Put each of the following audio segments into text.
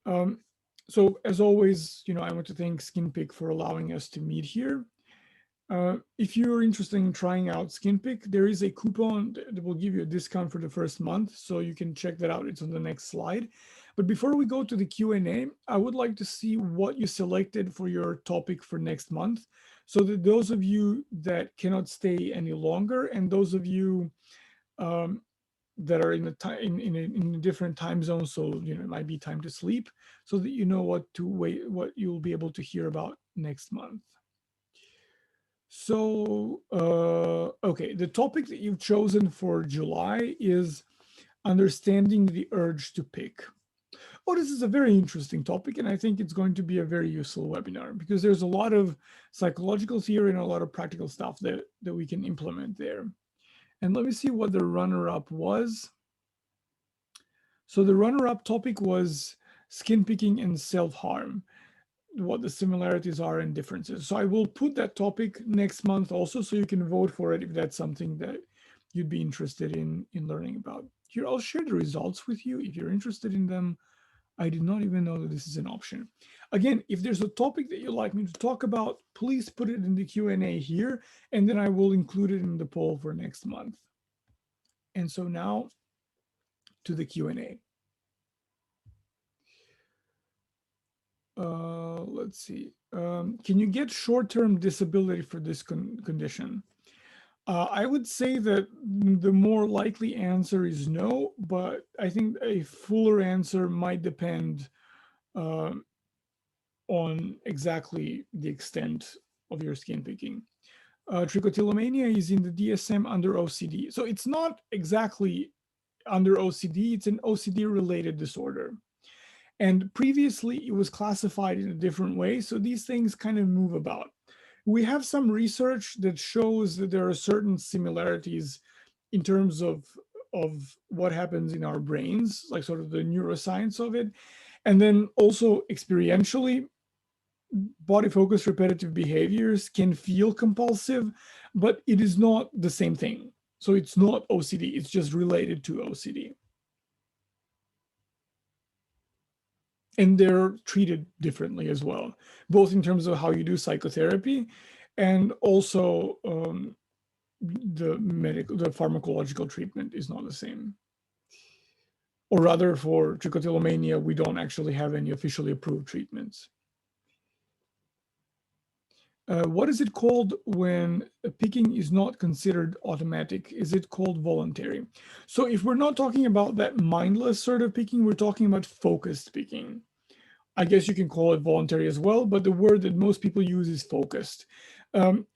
Um, so as always, I want to thank SkinPick for allowing us to meet here. If you're interested in trying out SkinPick, there is a coupon that will give you a discount for the first month, so you can check that out. It's on the next slide. But before we go to the Q&A, I would like to see what you selected for your topic for next month, so that those of you that cannot stay any longer and those of you um, that are in a time in a different time zone, so it might be time to sleep, so that you know what you'll be able to hear about next month. So, okay, the topic that you've chosen for July is understanding the urge to pick. Oh, this is a very interesting topic, and I think it's going to be a very useful webinar because there's a lot of psychological theory and a lot of practical stuff that we can implement there. And let me see what the runner-up was. So the runner-up topic was skin picking and self-harm, what the similarities are and differences. So I will put that topic next month also, so you can vote for it if that's something that you'd be interested in learning about. Here, I'll share the results with you if you're interested in them. I did not even know that this is an option. Again, if there's a topic that you'd like me to talk about, please put it in the Q&A here, and then I will include it in the poll for next month. And so now to the Q&A. Let's see. Can you get short-term disability for this condition? I would say that the more likely answer is no, but I think a fuller answer might depend uh, on exactly the extent of your skin picking. Trichotillomania is in the DSM under OCD. So it's not exactly under OCD, it's an OCD-related disorder. And previously, it was classified in a different way. So these things kind of move about. We have some research that shows that there are certain similarities in terms of what happens in our brains, like sort of the neuroscience of it. And then also experientially, body focused repetitive behaviors can feel compulsive, but it is not the same thing. So it's not OCD, it's just related to OCD. And they're treated differently as well, both in terms of how you do psychotherapy and also the pharmacological treatment is not the same. Or rather, for trichotillomania, we don't actually have any officially approved treatments. What is it called when picking is not considered automatic? Is it called voluntary? So if we're not talking about that mindless sort of picking, we're talking about focused picking. I guess you can call it voluntary as well, but the word that most people use is focused.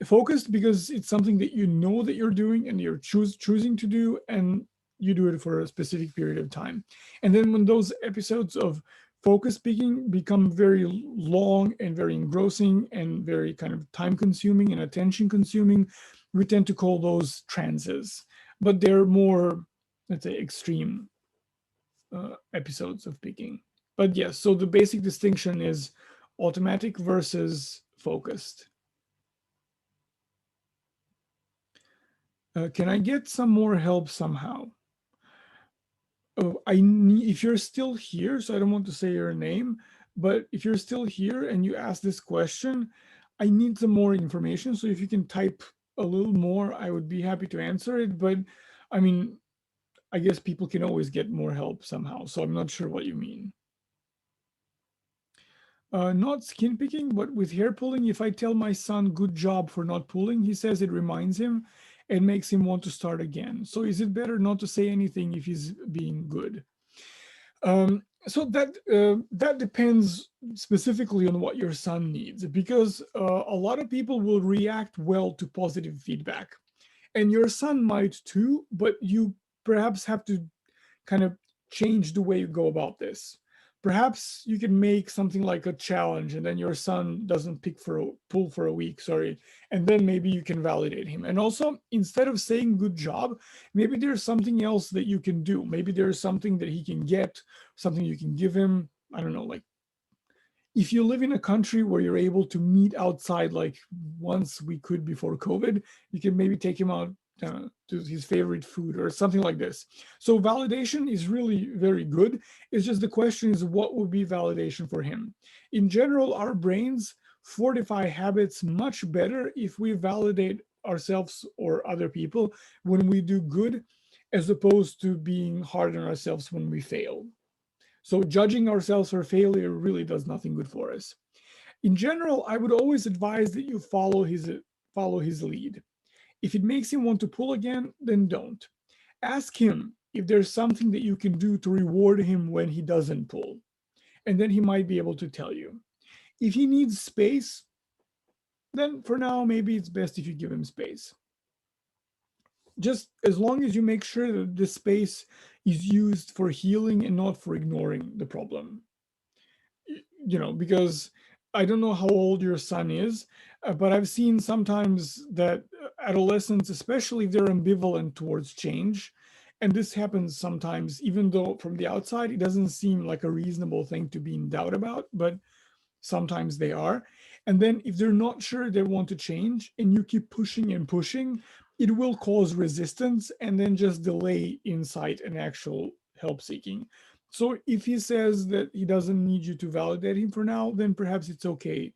Focused because it's something that you know that you're doing and you're choosing to do, and you do it for a specific period of time. And then when those episodes of focus picking become very long and very engrossing and very kind of time consuming and attention consuming, we tend to call those trances, but they're more, let's say, extreme episodes of picking. But yes, so the basic distinction is automatic versus focused. Can I get some more help somehow? Oh, if you're still here, so I don't want to say your name, but if you're still here and you ask this question, I need some more information. So if you can type a little more, I would be happy to answer it. But I mean, I guess people can always get more help somehow. So I'm not sure what you mean. Not skin picking, but with hair pulling. If I tell my son good job for not pulling, he says it reminds him and makes him want to start again. So is it better not to say anything if he's being good? So that depends specifically on what your son needs, because a lot of people will react well to positive feedback, and your son might too, but you perhaps have to kind of change the way you go about this. Perhaps you can make something like a challenge, and then your son doesn't pull for a week, sorry, and then maybe you can validate him. And also, instead of saying good job, maybe there's something else that you can do. Maybe there's something that he can get, something you can give him. I don't know, like if you live in a country where you're able to meet outside like once we could before COVID, you can maybe take him out to his favorite food or something like this. So validation is really very good. It's just the question is what would be validation for him. In general, our brains fortify habits much better if we validate ourselves or other people when we do good, as opposed to being hard on ourselves when we fail. So judging ourselves for failure really does nothing good for us. In general, I would always advise that you follow his lead. If it makes him want to pull again, then don't. Ask him if there's something that you can do to reward him when he doesn't pull, and then he might be able to tell you. If he needs space, then for now, maybe it's best if you give him space. Just as long as you make sure that the space is used for healing and not for ignoring the problem. Because I don't know how old your son is, but I've seen sometimes that adolescents, especially if they're ambivalent towards change, and this happens sometimes, even though from the outside it doesn't seem like a reasonable thing to be in doubt about, but sometimes they are. And then if they're not sure they want to change and you keep pushing and pushing, it will cause resistance and then just delay insight and actual help seeking. So if he says that he doesn't need you to validate him for now, then perhaps it's okay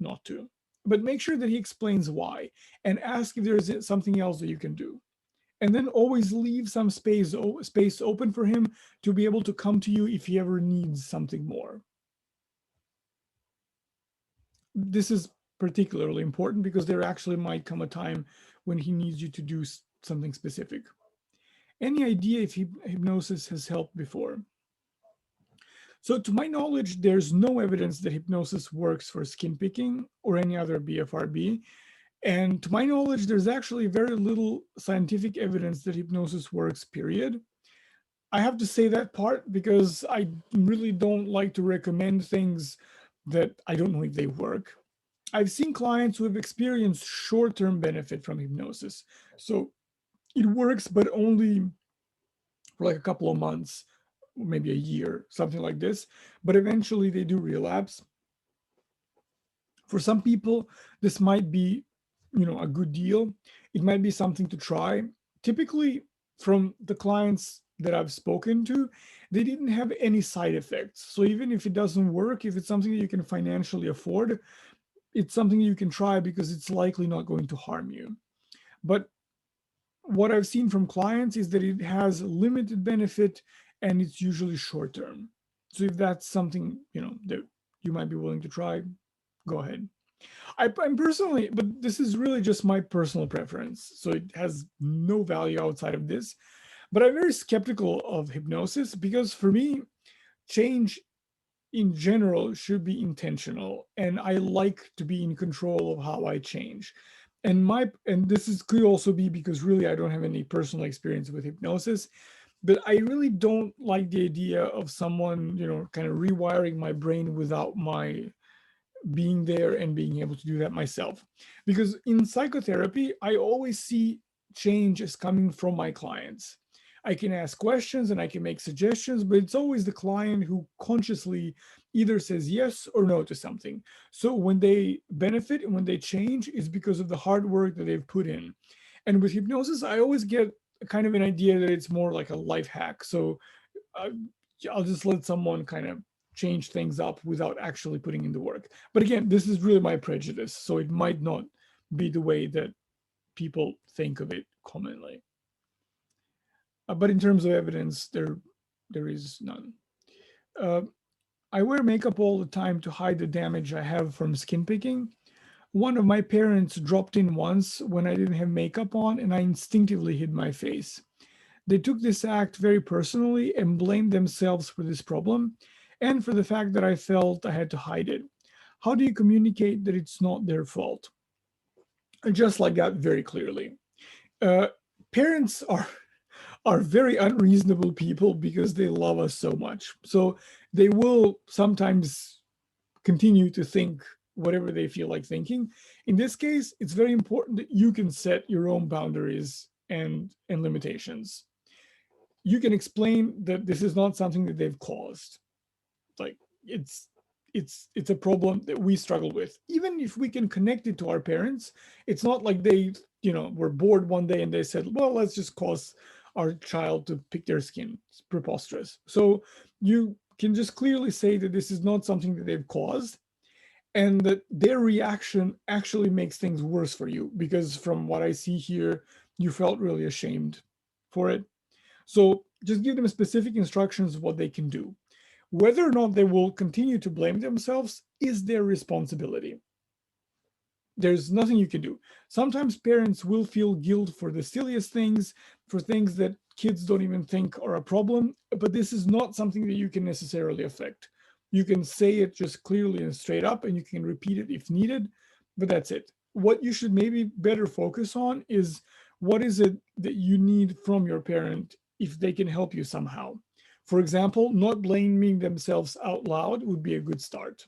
not to. But make sure that he explains why and ask if there's something else that you can do. And then always leave some space open for him to be able to come to you if he ever needs something more. This is particularly important because there actually might come a time when he needs you to do something specific. Any idea if hypnosis has helped before? So to my knowledge, there's no evidence that hypnosis works for skin picking or any other BFRB. And to my knowledge, there's actually very little scientific evidence that hypnosis works, period. I have to say that part because I really don't like to recommend things that I don't know if they work. I've seen clients who have experienced short-term benefit from hypnosis. So it works, but only for like a couple of months, maybe a year, something like this. But eventually they do relapse. For some people, this might be, a good deal. It might be something to try. Typically, from the clients that I've spoken to, they didn't have any side effects. So even if it doesn't work, if it's something that you can financially afford, it's something you can try because it's likely not going to harm you. But what I've seen from clients is that it has limited benefit and it's usually short term. So if that's something, that you might be willing to try, go ahead. I'm personally, but this is really just my personal preference. So it has no value outside of this. But I'm very skeptical of hypnosis because for me, change in general should be intentional, and I like to be in control of how I change. And this could also be because really I don't have any personal experience with hypnosis, but I really don't like the idea of someone, kind of rewiring my brain without my being there and being able to do that myself. Because in psychotherapy, I always see change as coming from my clients. I can ask questions and I can make suggestions, but it's always the client who consciously either says yes or no to something. So when they benefit and when they change, it's because of the hard work that they've put in. And with hypnosis, I always get kind of an idea that it's more like a life hack. So uh, I'll just let someone kind of change things up without actually putting in the work. But again, this is really my prejudice, so it might not be the way that people think of it commonly. But in terms of evidence, there is none. Uh, I wear makeup all the time to hide the damage I have from skin picking. One of my parents dropped in once when I didn't have makeup on, and I instinctively hid my face. They took this act very personally and blamed themselves for this problem and for the fact that I felt I had to hide it. How do you communicate that it's not their fault? Just like that, very clearly. Uh, Parents are very unreasonable people because they love us so much. So they will sometimes continue to think whatever they feel like thinking. In this case, it's very important that you can set your own boundaries and limitations. You can explain that this is not something that they've caused. Like it's a problem that we struggle with. Even if we can connect it to our parents, it's not like they were bored one day and they said, well, let's just cause our child to pick their skin. It's preposterous. So you can just clearly say that this is not something that they've caused, and that their reaction actually makes things worse for you, because from what I see here, you felt really ashamed for it. So just give them specific instructions of what they can do. Whether or not they will continue to blame themselves is their responsibility. There's nothing you can do. Sometimes parents will feel guilt for the silliest things, for things that kids don't even think are a problem, but this is not something that you can necessarily affect. You can say it just clearly and straight up, and you can repeat it if needed, but that's it. What you should maybe better focus on is, what is it that you need from your parent if they can help you somehow. For example, not blaming themselves out loud would be a good start,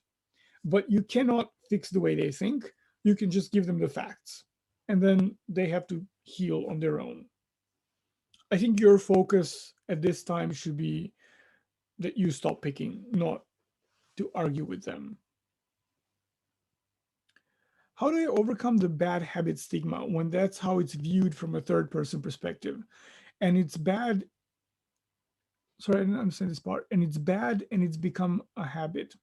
but you cannot fix the way they think. You can just give them the facts, and then they have to heal on their own. I think your focus at this time should be that you stop picking, not to argue with them. How do I overcome the bad habit stigma when that's how it's viewed from a third person perspective? And it's bad. Sorry, I didn't understand this part. And it's bad and it's become a habit.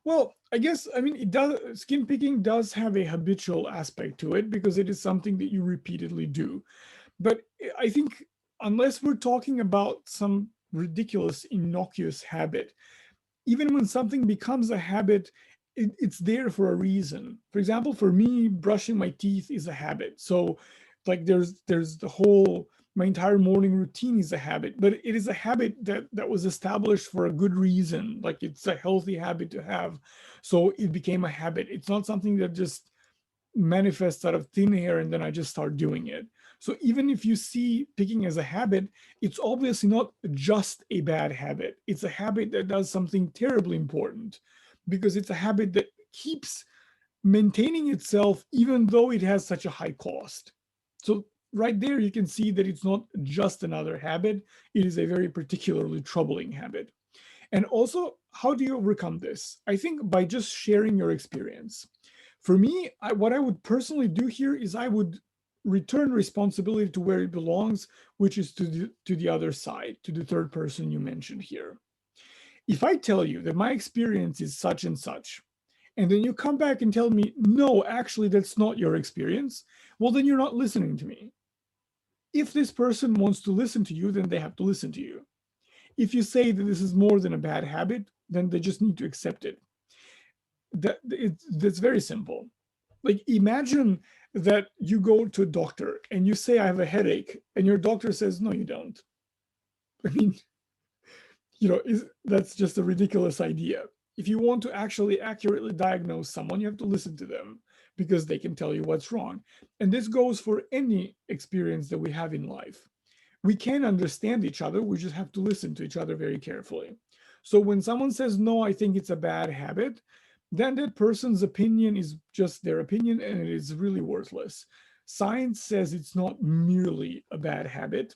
Well, I guess, I mean, it does, skin picking does have a habitual aspect to it because it is something that you repeatedly do. But I think, unless we're talking about some ridiculous, innocuous habit, even when something becomes a habit, it's there for a reason. For example, for me, brushing my teeth is a habit. So, like, there's the whole, my entire morning routine is a habit, but it is a habit that was established for a good reason. Like, it's a healthy habit to have, so it became a habit. It's not something that just manifests out of thin air and then I just start doing it. So even if you see picking as a habit, it's obviously not just a bad habit. It's a habit that does something terribly important, because it's a habit that keeps maintaining itself even though it has such a high cost. So right there, you can see that it's not just another habit. It is a very particularly troubling habit. And also, how do you overcome this? I think by just sharing your experience. For me, what I would personally do here is I would return responsibility to where it belongs, which is to the other side, to the third person you mentioned here. If I tell you that my experience is such and such, and then you come back and tell me, no, actually, that's not your experience, well, then you're not listening to me. If this person wants to listen to you, then they have to listen to you. If you say that this is more than a bad habit, then they just need to accept it. That's very simple. Like, imagine that you go to a doctor and you say, I have a headache, and your doctor says, no, you don't. I mean, that's just a ridiculous idea. If you want to actually accurately diagnose someone, you have to listen to them, because they can tell you what's wrong. And this goes for any experience that we have in life. We can understand each other, we just have to listen to each other very carefully. So when someone says, no, I think it's a bad habit, then that person's opinion is just their opinion and it is really worthless. Science says it's not merely a bad habit.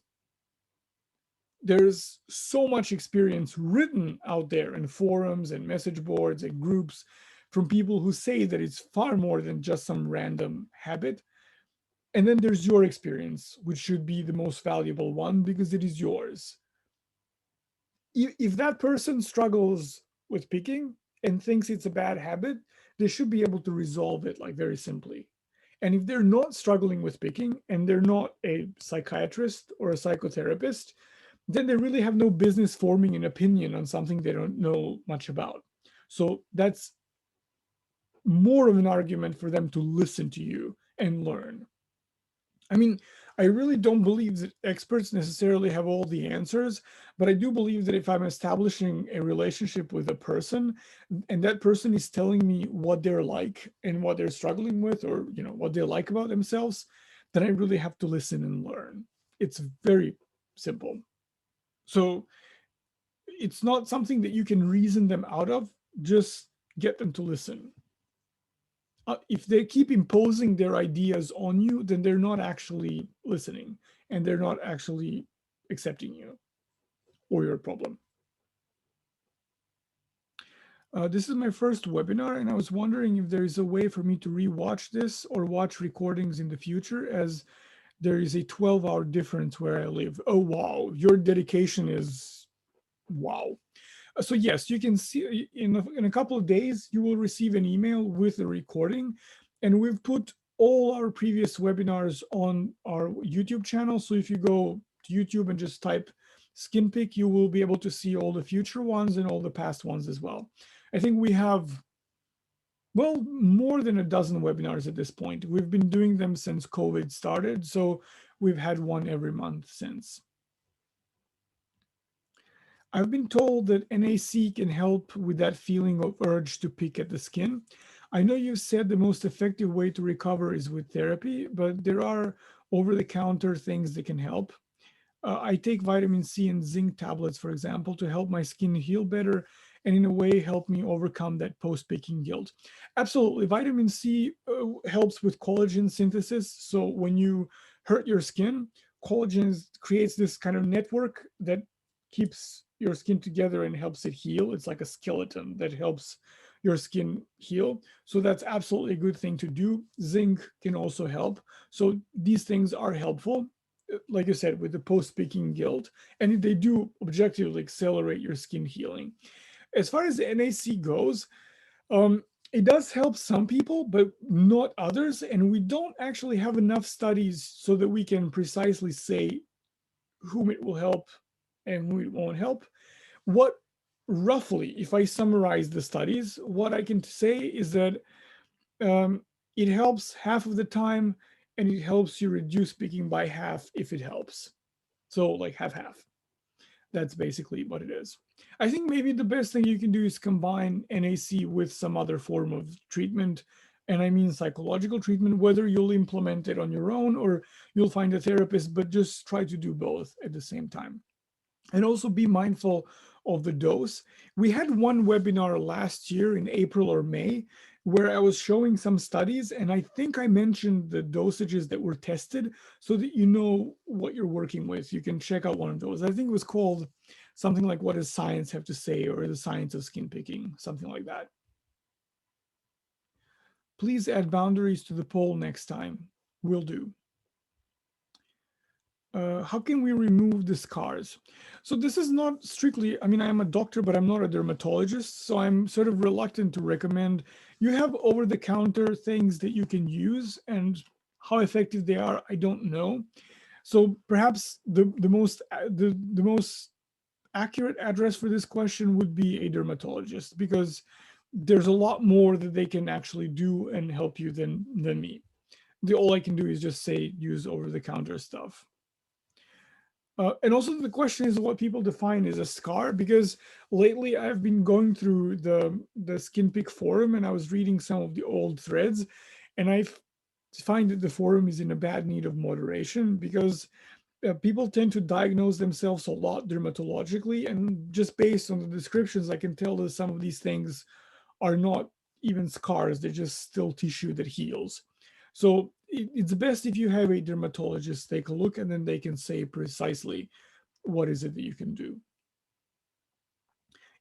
There's so much experience written out there in forums and message boards and groups from people who say that it's far more than just some random habit. And then there's your experience, which should be the most valuable one because it is yours. If that person struggles with picking and thinks it's a bad habit, they should be able to resolve it, like, very simply. And if they're not struggling with picking and they're not a psychiatrist or a psychotherapist, then they really have no business forming an opinion on something they don't know much about. So that's more of an argument for them to listen to you and learn. I mean, I really don't believe that experts necessarily have all the answers, but I do believe that if I'm establishing a relationship with a person and that person is telling me what they're like and what they're struggling with, or what they like about themselves, then I really have to listen and learn. It's very simple. So it's not something that you can reason them out of, just get them to listen. If they keep imposing their ideas on you, then they're not actually listening and they're not actually accepting you or your problem. This is my first webinar, and I was wondering if there is a way for me to rewatch this or watch recordings in the future, as there is a 12-hour difference where I live. Oh, wow. Your dedication is wow. So yes, you can see in a couple of days, you will receive an email with the recording, and we've put all our previous webinars on our YouTube channel. So if you go to YouTube and just type skin pick, you will be able to see all the future ones and all the past ones as well. I think we have, well, more than a dozen webinars at this point. We've been doing them since COVID started, so we've had one every month since. I've been told that NAC can help with that feeling of urge to pick at the skin. I know you said the most effective way to recover is with therapy, but there are over-the-counter things that can help. I take vitamin C and zinc tablets, for example, to help my skin heal better and in a way help me overcome that post-picking guilt. Absolutely. Vitamin C helps with collagen synthesis. So when you hurt your skin, collagen creates this kind of network that keeps your skin together and helps it heal. It's like a skeleton that helps your skin heal. So that's absolutely a good thing to do. Zinc can also help. So these things are helpful, like I said, with the post-picking guilt, and they do objectively accelerate your skin healing. As far as the NAC goes, it does help some people, but not others. And we don't actually have enough studies so that we can precisely say whom it will help and who it won't help. What roughly, if I summarize the studies, what I can say is that um, it helps half of the time, and it helps you reduce picking by half if it helps. So like half. That's basically what it is. I think maybe the best thing you can do is combine NAC with some other form of treatment. And I mean psychological treatment, whether you'll implement it on your own or you'll find a therapist, but just try to do both at the same time. And also be mindful of the dose. We had one webinar last year in April or May where I was showing some studies, and I think I mentioned the dosages that were tested so that you know what you're working with. You can check out one of those. I think it was called something like What Does Science Have to Say, or The Science of Skin Picking, something like that. Please add boundaries to the poll next time. Will do. How can we remove the scars? So this is not strictly, I mean, I am a doctor, but I'm not a dermatologist. So I'm sort of reluctant to recommend. You have over-the-counter things that you can use, and how effective they are, I don't know. So perhaps the most accurate address for this question would be a dermatologist, because there's a lot more that they can actually do and help you than me. All I can do is just say use over-the-counter stuff. And also the question is what people define as a scar, because lately I've been going through the Skin Pick forum, and I was reading some of the old threads, and I find that the forum is in a bad need of moderation, because people tend to diagnose themselves a lot dermatologically, and just based on the descriptions, I can tell that some of these things are not even scars, they're just still tissue that heals. So it's best if you have a dermatologist take a look, and then they can say precisely what is it that you can do.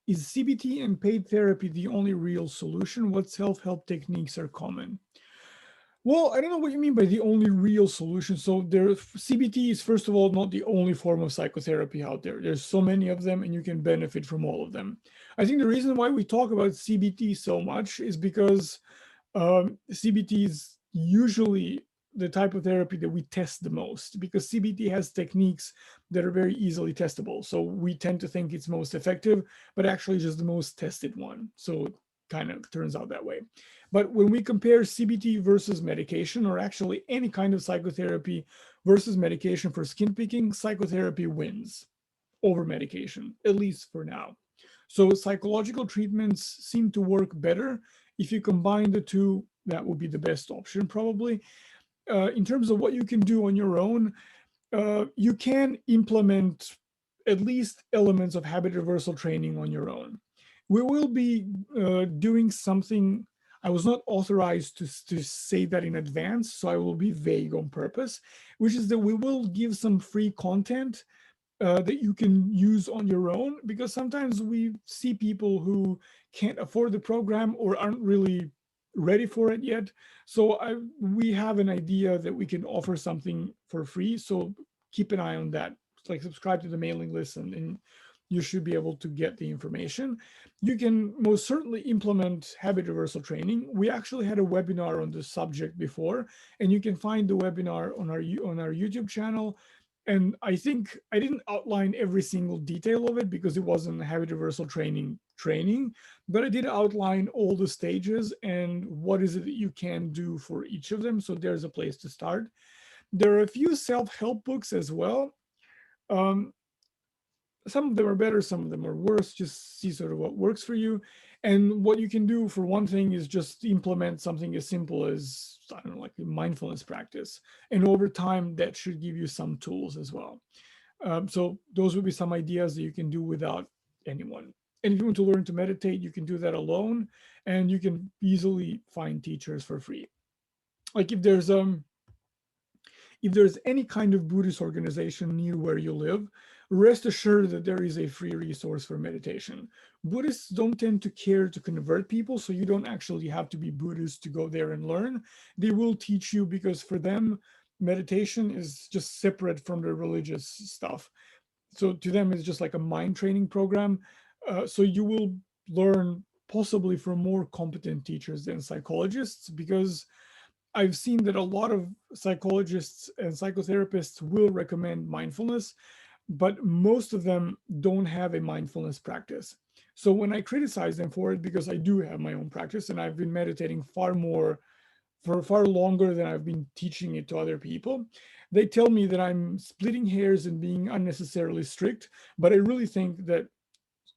Is CBT and paid therapy the only real solution? What self-help techniques are common? Well, I don't know what you mean by the only real solution. So CBT is, first of all, not the only form of psychotherapy out there. There's so many of them, and you can benefit from all of them. I think the reason why we talk about CBT so much is because CBT is usually the type of therapy that we test the most, because CBT has techniques that are very easily testable. So we tend to think it's most effective, but actually just the most tested one. So it kind of turns out that way. But when we compare CBT versus medication, or actually any kind of psychotherapy versus medication for skin picking, psychotherapy wins over medication, at least for now. So psychological treatments seem to work better. If you combine the two, that would be the best option, probably. In terms of what you can do on your own, you can implement at least elements of habit reversal training on your own. We will be doing something. I was not authorized to say that in advance, so I will be vague on purpose, which is that we will give some free content that you can use on your own, because sometimes we see people who can't afford the program or aren't really ready for it yet. So we have an idea that we can offer something for free. So keep an eye on that. Like subscribe to the mailing list, and you should be able to get the information. You can most certainly implement habit reversal training. We actually had a webinar on this subject before, and you can find the webinar on our YouTube channel. And I think I didn't outline every single detail of it because it wasn't habit reversal training, but I did outline all the stages and what is it that you can do for each of them. So there's a place to start. There are a few self-help books as well. Um, some of them are better, some of them are worse. Just see sort of what works for you. And what you can do for one thing is just implement something as simple as, I don't know, like a mindfulness practice. And over time, that should give you some tools as well. So those would be some ideas that you can do without anyone. And if you want to learn to meditate, you can do that alone, and you can easily find teachers for free. Like if there's any kind of Buddhist organization near where you live, rest assured that there is a free resource for meditation. Buddhists don't tend to care to convert people, so you don't actually have to be Buddhist to go there and learn. They will teach you because for them, meditation is just separate from the religious stuff. So to them, it's just like a mind training program. So you will learn possibly from more competent teachers than psychologists, because I've seen that a lot of psychologists and psychotherapists will recommend mindfulness, but most of them don't have a mindfulness practice. So when I criticize them for it, because I do have my own practice and I've been meditating for far longer than I've been teaching it to other people, they tell me that I'm splitting hairs and being unnecessarily strict. But I really think that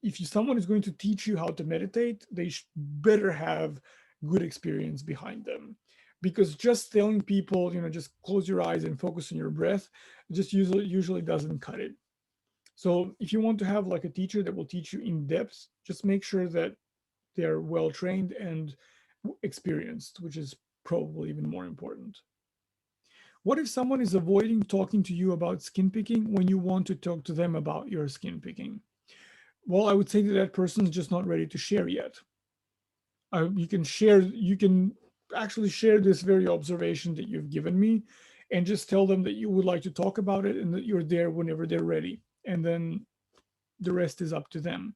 if someone is going to teach you how to meditate, they better have good experience behind them, because just telling people, just close your eyes and focus on your breath, just usually doesn't cut it. So if you want to have like a teacher that will teach you in depth, just make sure that they're well trained and experienced, which is probably even more important. What if someone is avoiding talking to you about skin picking when you want to talk to them about your skin picking? Well, I would say that that person is just not ready to share yet. You can actually share this very observation that you've given me, and just tell them that you would like to talk about it and that you're there whenever they're ready. And then the rest is up to them.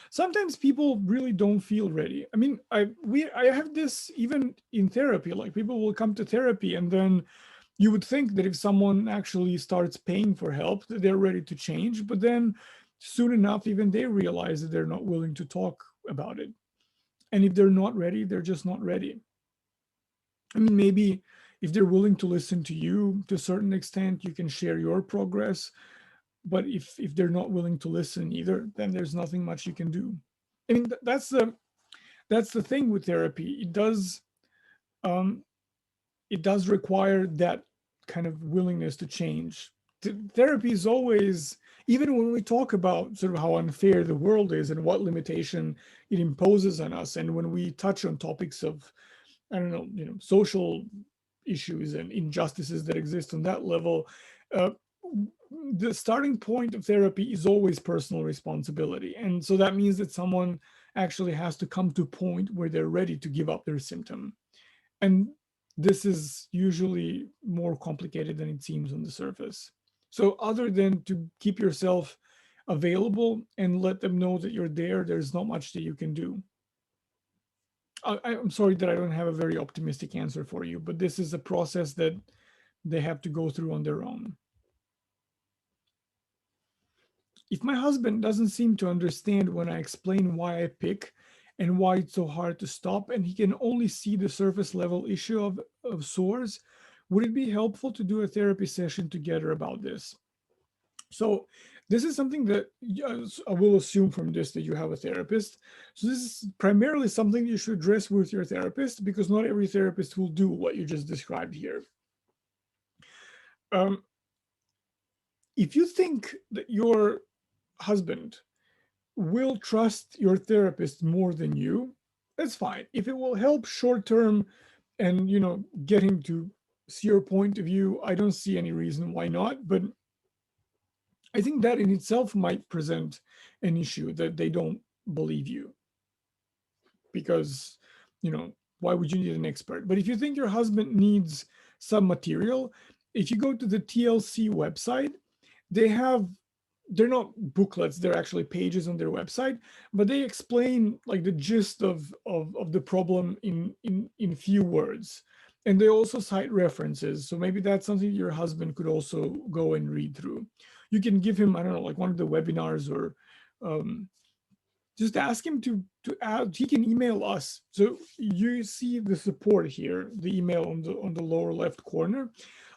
Sometimes people really don't feel ready. I mean, I have this even in therapy. Like people will come to therapy, and then you would think that if someone actually starts paying for help, that they're ready to change. But then soon enough, even they realize that they're not willing to talk about it. And if they're not ready, they're just not ready. I mean, maybe if they're willing to listen to you to a certain extent, you can share your progress. But if they're not willing to listen either, then there's nothing much you can do. I mean, that's the thing with therapy. Um, it does require that kind of willingness to change. Therapy is always, even when we talk about sort of how unfair the world is and what limitation it imposes on us, and when we touch on topics of, I don't know, social issues and injustices that exist on that level, uh, the starting point of therapy is always personal responsibility. And so that means that someone actually has to come to a point where they're ready to give up their symptom. And this is usually more complicated than it seems on the surface. So other than to keep yourself available and let them know that you're there, there's not much that you can do. I'm sorry that I don't have a very optimistic answer for you, but this is a process that they have to go through on their own. If my husband doesn't seem to understand when I explain why I pick and why it's so hard to stop, and he can only see the surface level issue of sores, would it be helpful to do a therapy session together about this? So this is something that I will assume from this that you have a therapist. So this is primarily something you should address with your therapist, because not every therapist will do what you just described here. Um, if you think that your husband will trust your therapist more than you, that's fine. If it will help short term and get him to see your point of view, I don't see any reason why not. But I think that in itself might present an issue, that they don't believe you, because, you know, why would you need an expert? But if you think your husband needs some material, if you go to the TLC website, they have, they're not booklets, they're actually pages on their website, but they explain like the gist of the problem in few words. And they also cite references, so maybe that's something your husband could also go and read through. You can give him, I don't know, like one of the webinars, or um, just ask him to add. He can email us. So you see the support here, the email on the lower left corner.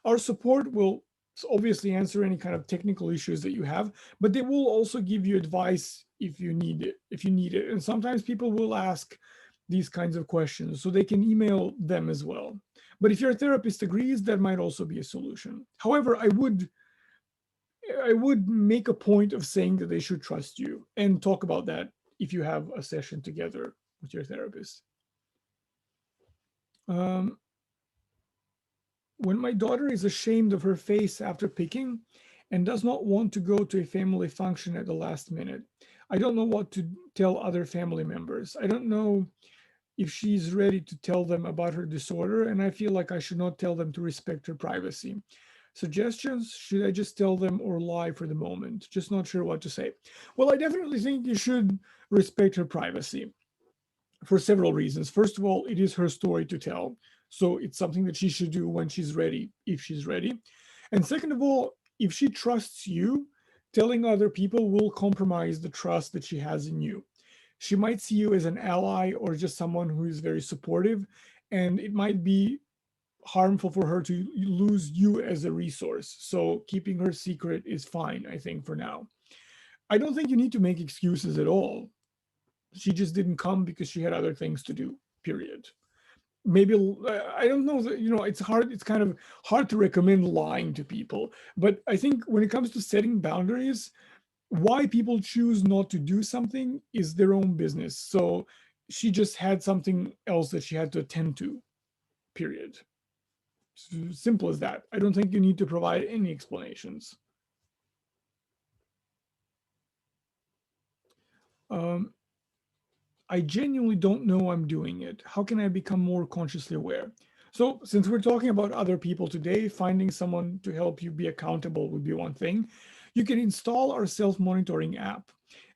Our support will obviously answer any kind of technical issues that you have, but they will also give you advice if you need it, and sometimes people will ask these kinds of questions, so they can email them as well. But if your therapist agrees, that might also be a solution. However, I would make a point of saying that they should trust you, and talk about that if you have a session together with your therapist. Um, when my daughter is ashamed of her face after picking and does not want to go to a family function at the last minute, I don't know what to tell other family members. I don't know if she's ready to tell them about her disorder, and I feel like I should not tell them to respect her privacy. Suggestions? Should I just tell them or lie for the moment? Just not sure what to say. Well, I definitely think you should respect her privacy for several reasons. First of all, it is her story to tell. So it's something that she should do when she's ready, if she's ready. And second of all, if she trusts you, telling other people will compromise the trust that she has in you. She might see you as an ally or just someone who is very supportive, and it might be harmful for her to lose you as a resource. So keeping her secret is fine, I think, for now. I don't think you need to make excuses at all. She just didn't come because she had other things to do, period. Maybe, I don't know, it's hard, it's kind of hard to recommend lying to people, but I think when it comes to setting boundaries, why people choose not to do something is their own business. So she just had something else that she had to attend to, period. Simple as that. I don't think you need to provide any explanations. Um, I genuinely don't know I'm doing it. How can I become more consciously aware? So, since we're talking about other people today, finding someone to help you be accountable would be one thing. You can install our self monitoring app.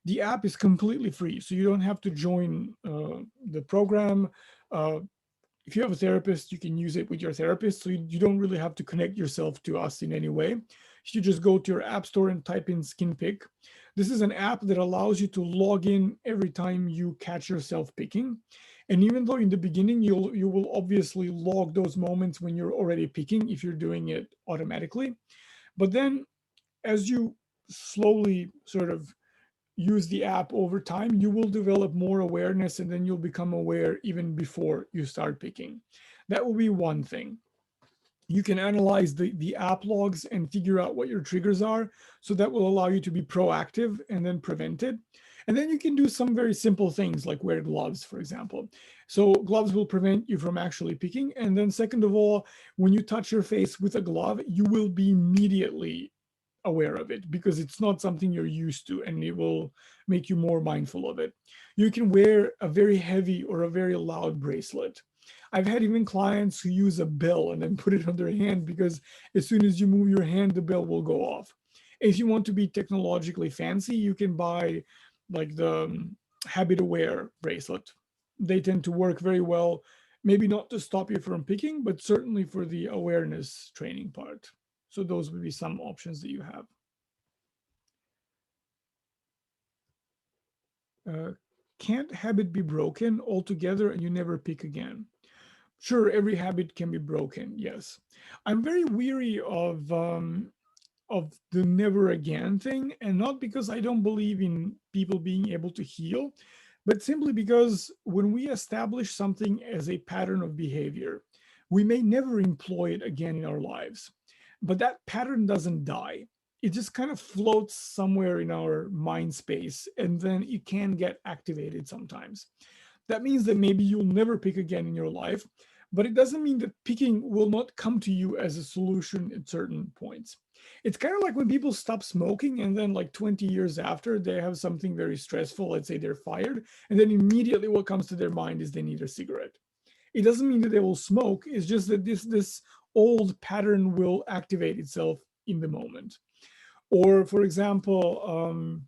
The app is completely free, so you don't have to join the program. Uh, if you have a therapist, you can use it with your therapist. So you don't really have to connect yourself to us in any way. You just go to your app store and type in skin pick. This is an app that allows you to log in every time you catch yourself picking. And even though in the beginning you will obviously log those moments when you're already picking if you're doing it automatically. But then as you slowly sort of use the app over time, you will develop more awareness, and then you'll become aware even before you start picking. That will be one thing. You can analyze the app logs and figure out what your triggers are. So that will allow you to be proactive and then prevent it. And then you can do some very simple things like wear gloves, for example. So gloves will prevent you from actually picking. And then second of all, when you touch your face with a glove, you will be immediately aware of it because it's not something you're used to, and it will make you more mindful of it. You can wear a very heavy or a very loud bracelet. I've had even clients who use a bell and then put it on their hand because as soon as you move your hand, the bell will go off. If you want to be technologically fancy, you can buy like the habit aware bracelet. They tend to work very well, maybe not to stop you from picking, but certainly for the awareness training part. So those would be some options that you have. Uh, can't habit be broken altogether and you never pick again? Sure, every habit can be broken. Yes, I'm very weary of the never again thing, and not because I don't believe in people being able to heal, but simply because when we establish something as a pattern of behavior, we may never employ it again in our lives. But that pattern doesn't die. It just kind of floats somewhere in our mind space, and then it can get activated sometimes. That means that maybe you'll never pick again in your life, but it doesn't mean that picking will not come to you as a solution at certain points. It's kind of like when people stop smoking and then like 20 years after they have something very stressful, let's say they're fired, and then immediately what comes to their mind is they need a cigarette. It doesn't mean that they will smoke. It's just that this old pattern will activate itself in the moment. Or for example,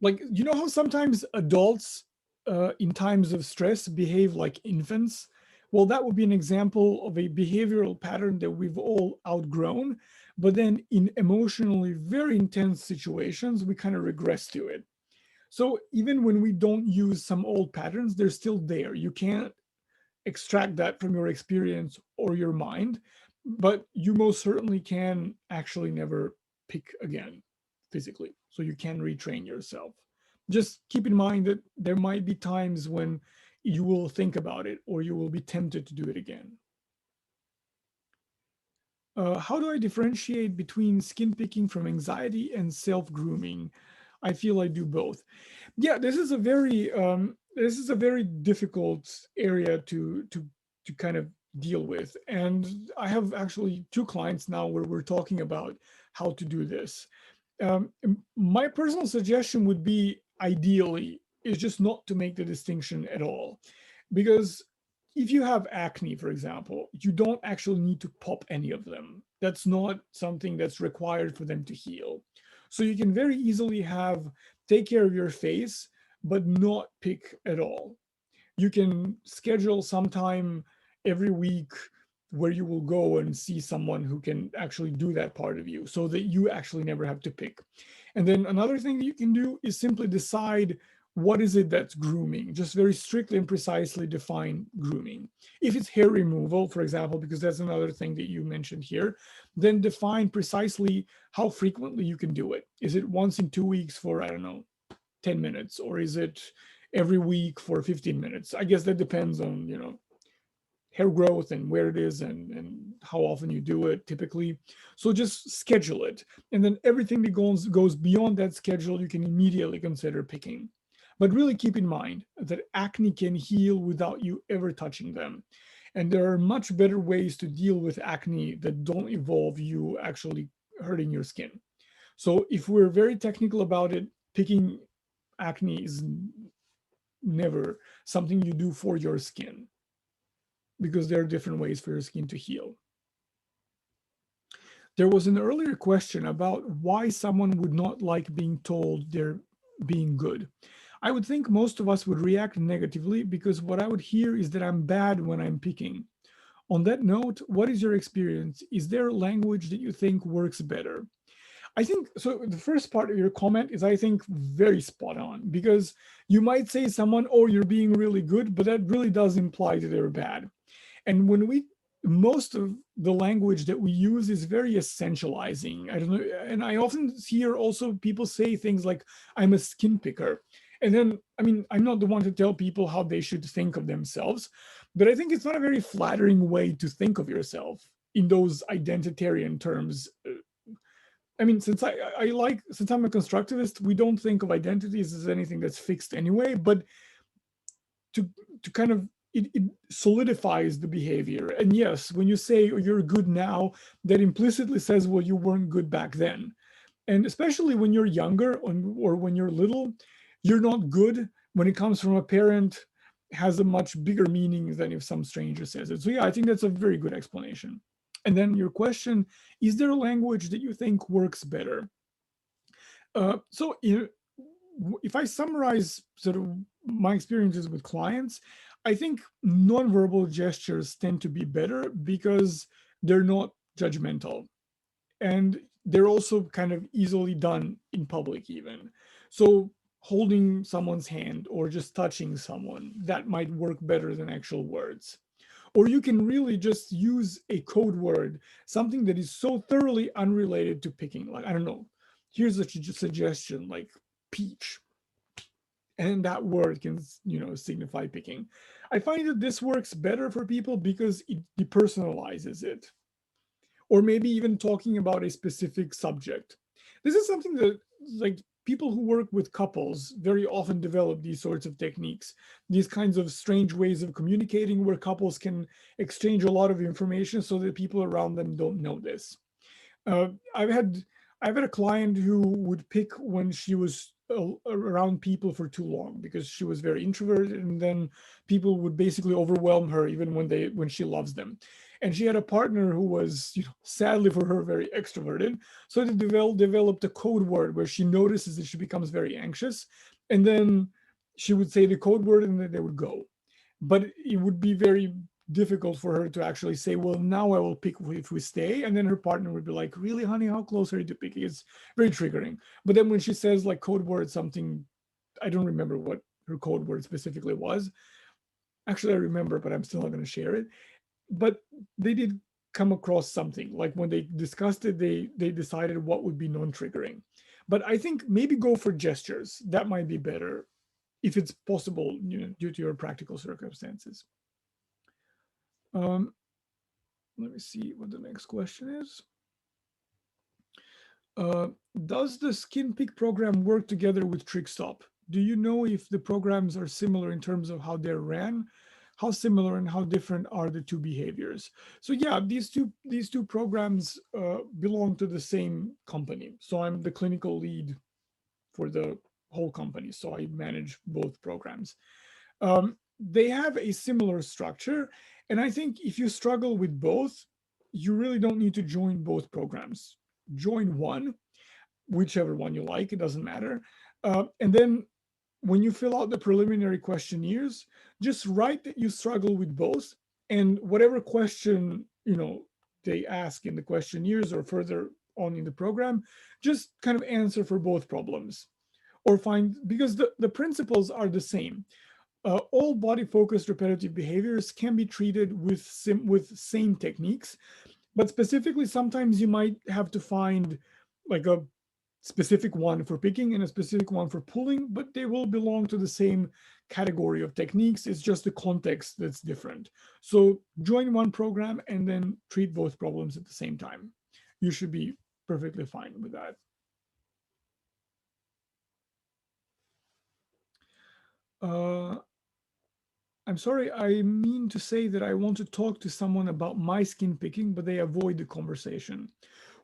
like you know how sometimes adults in times of stress behave like infants. Well, that would be an example of a behavioral pattern that we've all outgrown, but then in emotionally very intense situations we kind of regress to it. So even when we don't use some old patterns, they're still there. You can't extract that from your experience or your mind, but you most certainly can actually never pick again physically. So you can retrain yourself. Just keep in mind that there might be times when you will think about it or you will be tempted to do it again. How do I differentiate between skin picking from anxiety and self grooming? I feel I do both. Yeah, this is a very difficult area to kind of deal with, and I have actually two clients now where we're talking about how to do this. My personal suggestion would be ideally is just not to make the distinction at all, because if you have acne, for example, you don't actually need to pop any of them. That's not something that's required for them to heal. So you can very easily have take care of your face, but not pick at all. You can schedule some time every week where you will go and see someone who can actually do that part of you so that you actually never have to pick. And then another thing that you can do is simply decide what is it that's grooming, just very strictly and precisely define grooming. If it's hair removal, for example, because that's another thing that you mentioned here, then define precisely how frequently you can do it. Is it once in 2 weeks for, I don't know, 10 minutes, or is it every week for 15 minutes? I guess that depends on, hair growth and where it is and how often you do it typically. So just schedule it. And then everything that goes beyond that schedule, you can immediately consider picking. But really keep in mind that acne can heal without you ever touching them. And there are much better ways to deal with acne that don't involve you actually hurting your skin. So if we're very technical about it, picking acne is never something you do for your skin, because there are different ways for your skin to heal. There was an earlier question about why someone would not like being told they're being good. I would think most of us would react negatively because what I would hear is that I'm bad when I'm picking. On that note, what is your experience? Is there a language that you think works better? I think so. The first part of your comment is, I think, very spot on, because you might say someone, oh, you're being really good, but that really does imply that they're bad. And when we, most of the language that we use is very essentializing. I don't know. And I often hear also people say things like, I'm a skin picker. And then, I mean, I'm not the one to tell people how they should think of themselves, but I think it's not a very flattering way to think of yourself in those identitarian terms. I mean, since I'm a constructivist, we don't think of identities as anything that's fixed anyway, but to to kind of it solidifies the behavior. And yes, when you say, oh, you're good now, that implicitly says, well, you weren't good back then. And especially when you're younger, or when you're little, you're not good when it comes from a parent has a much bigger meaning than if some stranger says it. So yeah, I think that's a very good explanation. And then your question, is there a language that you think works better? So if I summarize sort of my experiences with clients, I think nonverbal gestures tend to be better because they're not judgmental, and they're also kind of easily done in public even. So holding someone's hand or just touching someone, that might work better than actual words. Or you can really just use a code word, something that is so thoroughly unrelated to picking. Like, I don't know, here's a suggestion like peach. And that word can, signify picking. I find that this works better for people because it depersonalizes it. Or maybe even talking about a specific subject. This is something that, like, people who work with couples very often develop these sorts of techniques, these kinds of strange ways of communicating where couples can exchange a lot of information so that people around them don't know this. Uh, I've had I've had a client who would pick when she was around people for too long because she was very introverted, and then people would basically overwhelm her even when she loves them. And she had a partner who was, sadly for her, very extroverted. So they developed a code word where she notices that she becomes very anxious, and then she would say the code word, and then they would go. But it would be very difficult for her to actually say, well, now I will pick if we stay. And then her partner would be like, really, honey, how close are you to picking? It's very triggering. But then when she says like code word something, I don't remember what her code word specifically was. Actually, I remember, but I'm still not going to share it. But they did come across something. Like when they discussed it, they decided what would be non-triggering. But I think maybe go for gestures. That might be better if it's possible, due to your practical circumstances. Um, Let me see what the next question is. Uh, does the skin pick program work together with Trickstop? Do you know if the programs are similar in terms of how they're ran? How similar and how different are the two behaviors? So yeah, these two programs belong to the same company. So I'm the clinical lead for the whole company. So I manage both programs. They have a similar structure. And I think if you struggle with both, you really don't need to join both programs. Join one, whichever one you like, it doesn't matter. And then when you fill out the preliminary questionnaires, just write that you struggle with both. And whatever question, they ask in the questionnaires or further on in the program, just kind of answer for both problems or find, because the principles are the same. All body focused repetitive behaviors can be treated with same techniques, but specifically sometimes you might have to find like a specific one for picking and a specific one for pulling, but they will belong to the same category of techniques. It's just the context that's different. So join one program and then treat both problems at the same time. You should be perfectly fine with that. Uh, I'm sorry, I mean to say that I want to talk to someone about my skin picking, but they avoid the conversation.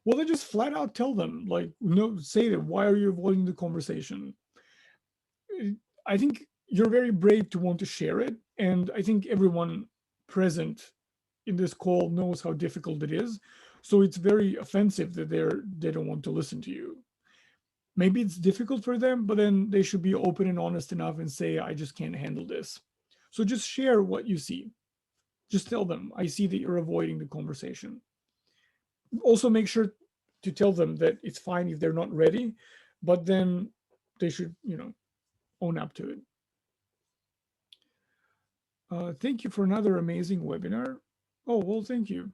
Well, then just flat out tell them, like, no, say that. Why are you avoiding the conversation? I think you're very brave to want to share it. And I think everyone present in this call knows how difficult it is. So it's very offensive that they don't want to listen to you. Maybe it's difficult for them, but then they should be open and honest enough and say, I just can't handle this. So just share what you see. Just tell them, I see that you're avoiding the conversation. Also, make sure to tell them that it's fine if they're not ready, but then they should, own up to it. Thank you for another amazing webinar. Oh, well, thank you.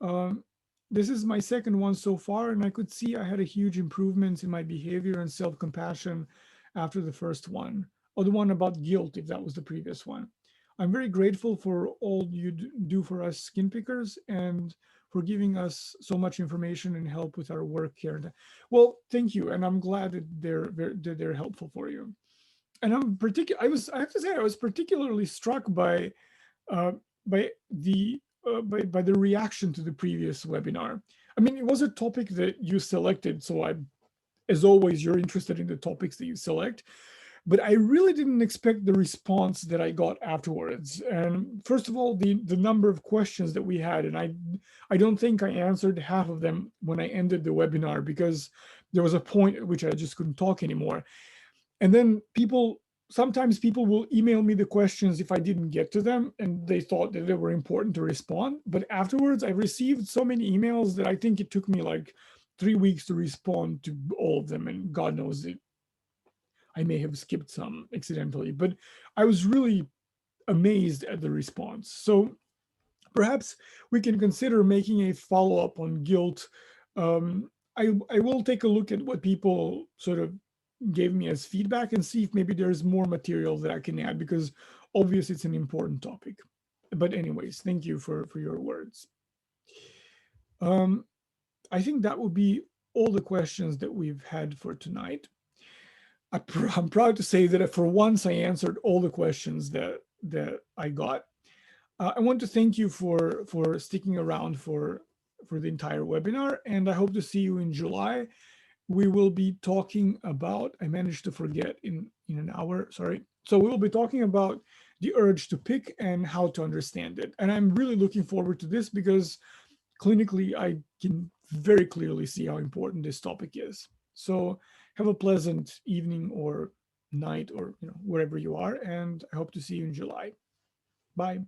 Um, this is my second one so far, and I could see I had a huge improvements in my behavior and self-compassion after the first one, or the one about guilt, if that was the previous one. I'm very grateful for all you do for us skin pickers and for giving us so much information and help with our work here. Well, thank you, and I'm glad that they're helpful for you. And I have to say, I was particularly struck uh, by the reaction to the previous webinar. I mean, it was a topic that you selected, so as always, you're interested in the topics that you select. But I really didn't expect the response that I got afterwards. And first of all, the number of questions that we had, and I don't think I answered half of them when I ended the webinar because there was a point at which I just couldn't talk anymore. And then sometimes people will email me the questions if I didn't get to them and they thought that they were important to respond. But afterwards, I received so many emails that I think it took me like 3 weeks to respond to all of them. And God knows that I may have skipped some accidentally, but I was really amazed at the response. So perhaps we can consider making a follow-up on guilt. I will take a look at what people sort of gave me as feedback and see if maybe there's more material that I can add, because obviously it's an important topic. But anyways, thank you for your words. I think that would be all the questions that we've had for tonight. I'm proud to say that for once I answered all the questions that I got. I want to thank you for sticking around for the entire webinar, and I hope to see you in July. We will be talking about, I managed to forget in an hour, sorry. So we will be talking about the urge to pick and how to understand it. And I'm really looking forward to this because clinically, I can very clearly see how important this topic is. So have a pleasant evening or night or wherever you are, and I hope to see you in July. Bye.